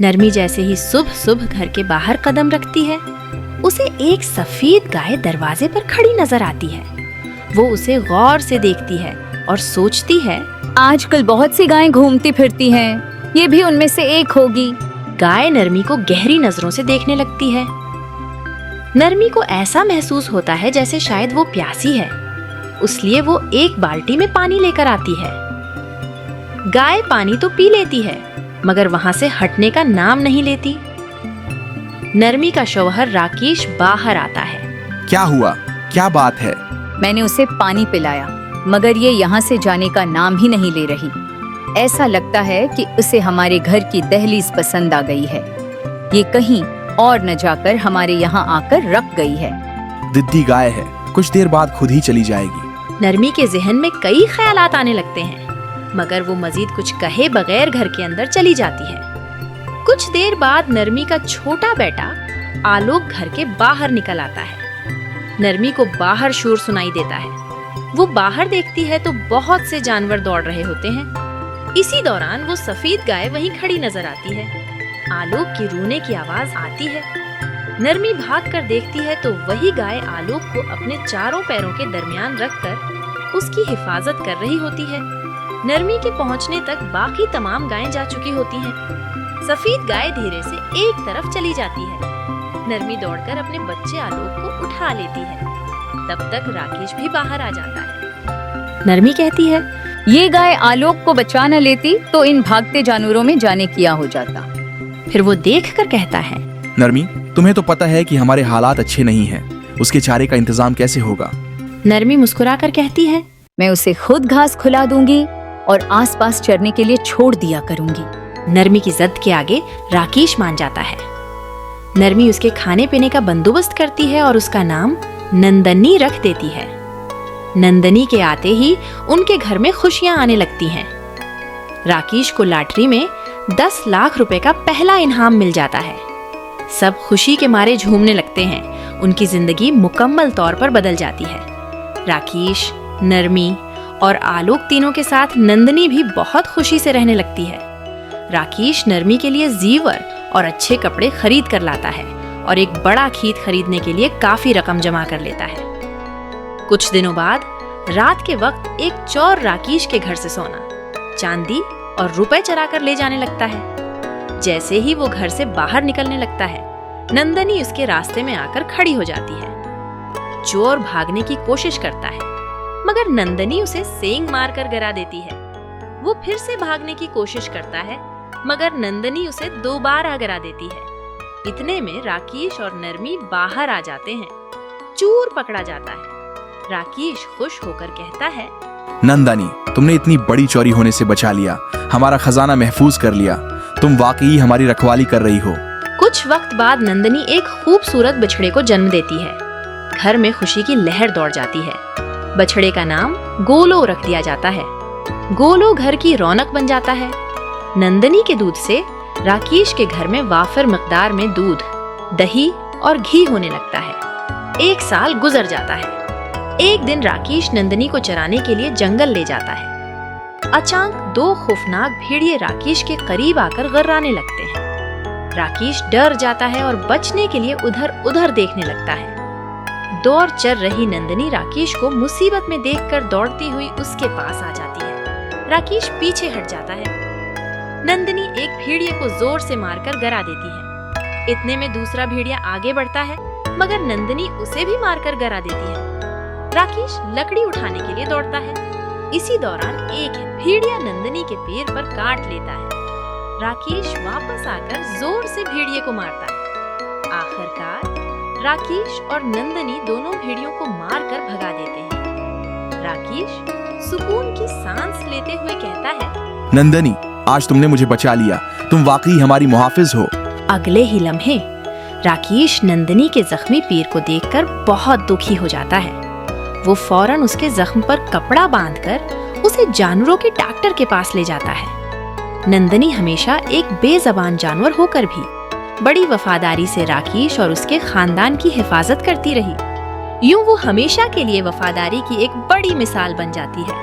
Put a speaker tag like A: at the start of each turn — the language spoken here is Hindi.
A: नरमी जैसे ही सुबह सुबह घर के बाहर कदम रखती है, उसे एक सफेद गाय दरवाजे पर खड़ी नजर आती है। वो उसे गौर से देखती है और सोचती है,
B: आजकल बहुत सी गायें घूमती फिरती हैं, ये भी उनमें से एक होगी।
A: गाय नरमी को गहरी नजरों से देखने लगती है। नरमी को ऐसा महसूस होता है जैसे शायद वो प्यासी है, इसलिए वो एक बाल्टी में पानी लेकर आती है। गाय पानी तो पी लेती है, मगर वहां से हटने का नाम नहीं लेती। नरमी का शौहर राकेश बाहर आता है।
C: क्या हुआ? क्या बात है?
B: मैंने उसे पानी पिलाया, मगर ये यहाँ से जाने का नाम ही नहीं ले रही। ऐसा लगता है कि उसे हमारे घर की दहलीज पसंद आ गई है। ये कहीं और न जाकर हमारे यहाँ आकर रख गई है।
C: दिद्दी गाय है, कुछ देर बाद खुद ही चली जाएगी।
A: नरमी के जहन में कई ख्यालात आने लगते हैं, मगर वो मजीद कुछ कहे बगैर घर के अंदर चली जाती है। कुछ देर बाद नरमी का छोटा बेटा आलोक घर के बाहर निकल आता है। नरमी को बाहर शोर सुनाई देता है। वो बाहर देखती है तो बहुत से जानवर दौड़ रहे होते हैं। इसी दौरान वो सफेद गाय वहीं खड़ी नजर आती है। आलोक की रोने की आवाज आती है। नरमी भाग कर देखती है तो वही गाय आलोक को अपने चारों पैरों के दरमियान रखकर उसकी हिफाजत कर रही होती है। नरमी के पहुंचने तक बाकी तमाम गायें जा चुकी होती हैं। सफेद गाय धीरे से एक तरफ चली जाती है। नरमी दौड़कर अपने बच्चे आलोक को उठा लेती है। तब तक राकेश भी बाहर आ जाता है। नरमी कहती है,
B: ये गाय आलोक को बचा न लेती तो इन भागते जानवरों में जाने किया हो जाता।
A: फिर वो देखकर कहता है,
C: नरमी, तुम्हें तो पता है कि हमारे हालात अच्छे नहीं हैं। उसके चारे का इंतजाम कैसे होगा?
A: नरमी मुस्कुराकर कहती है,
B: मैं उसे खुद घास खुला दूंगी और आसपास चरने के लिए छोड़ दिया करूंगी।
A: नरमी की जिद के आगे राकेश मान जाता है। नरमी उसके खाने पीने का बंदोबस्त करती है और उसका नाम नंदनी रख देती है। नंदनी के आते ही उनके घर में खुशियां आने लगती हैं। राकेश को लॉटरी में 10 लाख रुपए का पहला इनाम मिल जाता है। सब खुशी के मारे झूमने लगते हैं। उनकी जिंदगी मुकम्मल तौर पर बदल जाती है। राकेश, नरमी और आलोक तीनों के साथ नंदनी भी बहुत खुशी से रहने लगती है। राकेश नरमी के लिए ज़ीवर और अच्छे कपड़े खरीद कर लाता है और एक बड़ा खेत खरीदने के लिए काफी रकम जमा कर लेता है। कुछ दिनों बाद रात के वक्त एक चोर राकेश के घर से सोना, चांदी और रुपए चुरा कर ले जाने लगता है। जैसे ही वो घर से बाहर निकलने लगता है, नंदनी उसके रास्ते में आकर खड़ी हो जाती है। चोर भागने की कोशिश करता है, मगर नंदनी उसे सेंग मारकर गिरा देती है। वो फिर से भागने की कोशिश करता है, मगर नंदनी उसे दोबारा गिरा देती है। इतने में राकेश और नरमी बाहर आ जाते हैं। चोर पकड़ा जाता है। राकेश खुश होकर कहता है,
C: नंदनी, तुमने इतनी बड़ी चोरी होने से बचा लिया, हमारा खजाना महफूज कर लिया। तुम वाकई हमारी रखवाली कर रही हो।
A: कुछ वक्त बाद नंदनी एक खूबसूरत बछड़े को जन्म देती है। घर में खुशी की लहर दौड़ जाती है। बछड़े का नाम गोलो रख दिया जाता है। गोलो घर की रौनक बन जाता है। नंदनी के दूध से राकेश के घर में वाफिर मिकदार में दूध, दही और घी होने लगता है। 1 साल गुजर जाता है। एक दिन राकेश नंदनी को चराने के लिए जंगल ले जाता है। अचानक 2 खौफनाक भेड़िए राकेश के करीब आकर गर्राने लगते हैं। राकेश डर जाता है और बचने के लिए उधर उधर देखने लगता है। दौड़ चल रही नंदनी राकेश को मुसीबत में देखकर दौड़ती हुई उसके पास आ जाती है। राकेश पीछे हट जाता है। नंदनी एक भेड़िए को जोर से मारकर गिरा देती है। इतने में दूसरा भेड़िया आगे बढ़ता है, मगर नंदनी उसे भी मारकर गिरा देती है। राकेश लकड़ी उठाने के लिए दौड़ता है। इसी दौरान एक भेड़िया नंदनी के पैर पर काट लेता है। राकेश वापस आकर जोर से भेड़िए को मारता है। आखिरकार राकेश और नंदनी दोनों भेड़ियों को मारकर भगा देते हैं। राकेश सुकून की सांस लेते हुए कहता है,
C: नंदनी, आज तुमने मुझे बचा लिया। तुम वाकई हमारी मुहाफिज हो।
A: अगले ही लम्हे राकेश नंदनी के जख्मी पैर को देखकर बहुत दुखी हो जाता है। वो फौरन उसके जख्म पर कपड़ा बांधकर उसे जानवरों के डॉक्टर के पास ले जाता है। नंदनी हमेशा एक बेज़बान जानवर होकर भी बड़ी वफादारी से राकेश और उसके खानदान की हिफाजत करती रही। यूं वो हमेशा के लिए वफादारी की एक बड़ी मिसाल बन जाती है।